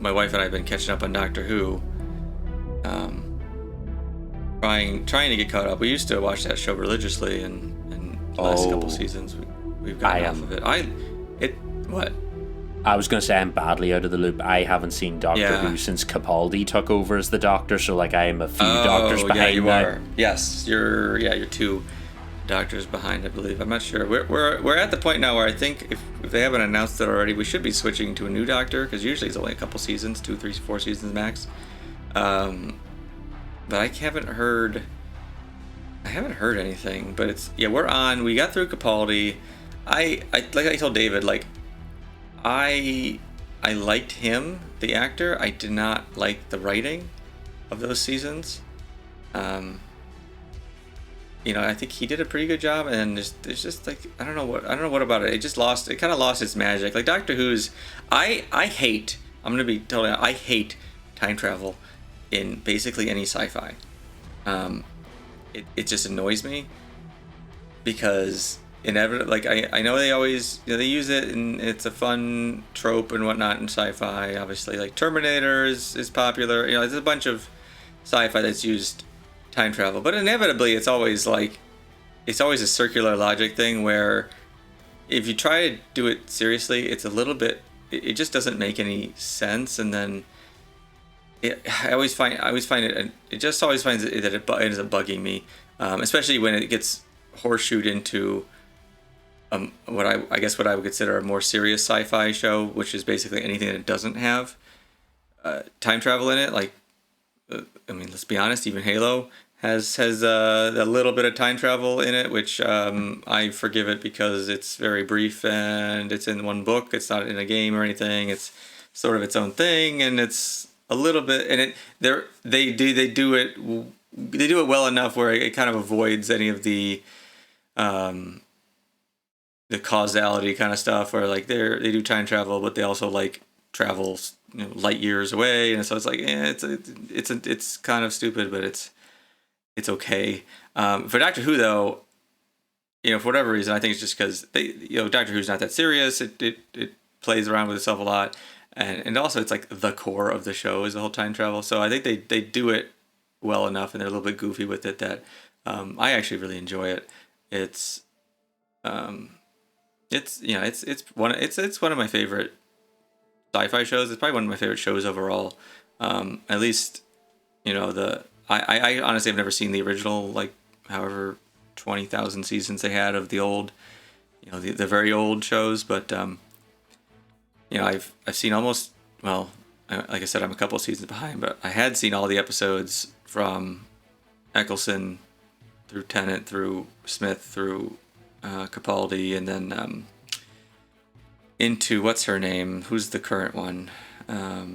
my wife and I have been catching up on Doctor Who. Trying to get caught up. We used to watch that show religiously, and the last couple seasons we've gotten off of it. What? I was going to say I'm badly out of the loop. I haven't seen Doctor Who since Capaldi took over as the Doctor, so like I am a few doctors behind. Yeah, you are. Yes, you're 2 doctors behind, I believe. I'm not sure. We're at the point now where I think if they haven't announced it already, we should be switching to a new Doctor, because usually it's only a couple seasons, 2, 3, 4 seasons max. But I haven't heard anything. But we're on. We got through Capaldi. I like I told David, like I liked him, the actor. I did not like the writing of those seasons. I think he did a pretty good job, and it's just like I don't know what about it. It kind of lost its magic. Like Doctor Who's, I hate. I'm gonna be totally. I hate time travel in basically any sci-fi. It just annoys me because inevitably, like I know they always they use it, and it's a fun trope and whatnot in sci-fi. Obviously, like Terminator is popular. There's a bunch of sci-fi that's used time travel, but inevitably it's always a circular logic thing where if you try to do it seriously, it's a little bit. It just doesn't make any sense, and then. I always find it. It just always finds that it ends up bugging me, especially when it gets horseshoed into what I would consider a more serious sci-fi show, which is basically anything that doesn't have time travel in it. Like, let's be honest, even Halo has a little bit of time travel in it, which I forgive it because it's very brief and it's in one book. It's not in a game or anything. It's sort of its own thing, and it's a little bit, and they do it well enough where it kind of avoids any of the causality kind of stuff, where like they do time travel, but they also like travel light years away, and so it's like it's kind of stupid, but it's okay. For Doctor Who though, for whatever reason, I think it's just because Doctor Who's not that serious. It plays around with itself a lot. And also it's like the core of the show is the whole time travel. So I think they do it well enough, and they're a little bit goofy with it that I actually really enjoy it. It's one of my favorite sci-fi shows. It's probably one of my favorite shows overall. At least I honestly have never seen the original, like however 20,000 seasons they had of the old, the very old shows, but I've seen almost, like I said, I'm a couple of seasons behind, but I had seen all the episodes from Eccleston through Tennant, through Smith, through Capaldi, and then into what's her name? Who's the current one? I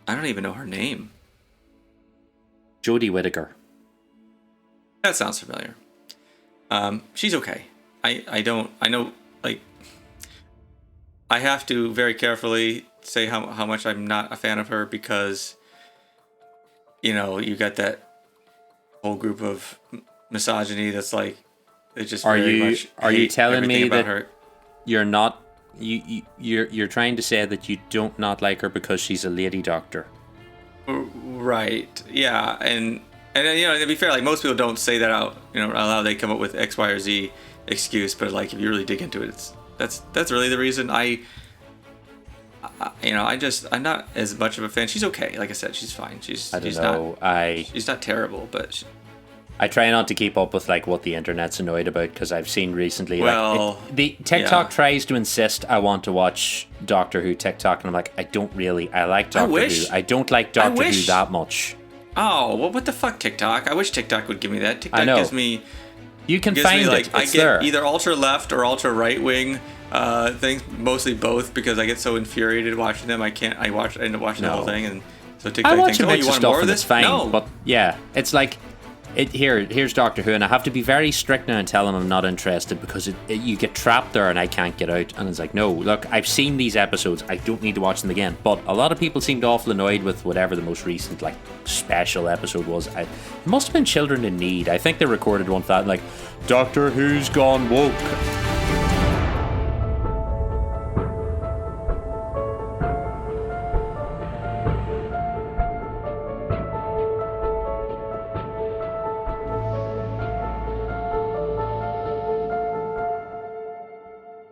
don't even know her name. Jodie Whittaker. That sounds familiar. She's okay. I know, like, I have to very carefully say how much I'm not a fan of her, because, you got that whole group of misogyny that's like, they just are you telling me that her. You're not you're trying to say that you don't not like her because she's a lady doctor? Right. Yeah, and to be fair, like most people don't say that out, aloud. They come up with X, Y, or Z excuse, but like if you really dig into it, that's really the reason. I'm not as much of a fan. She's okay. Like I said, she's fine. She's not terrible, but I try not to keep up with like what the internet's annoyed about, because I've seen recently the TikTok tries to insist I want to watch Doctor Who TikTok, and I'm like, I like Doctor Who. I don't like Doctor Who that much. Oh, well, what the fuck, TikTok? I wish TikTok would give me that. TikTok gives me. You can find it. I get either ultra left or ultra right wing things, mostly both, because I get so infuriated watching them. I end up watching the whole thing, and so TikTok thinks, "Oh, you want more of this?" Fine, no, but yeah, it's like here's Doctor Who, and I have to be very strict now and tell him I'm not interested, because you get trapped there and I can't get out. And it's like, no, look, I've seen these episodes, I don't need to watch them again. But a lot of people seemed awful annoyed with whatever the most recent like special episode was. It must have been Children in Need. I think they recorded one for that, like, Doctor Who's gone woke.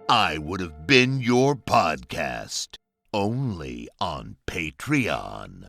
I Would Have Been Your Podcast, only on Patreon.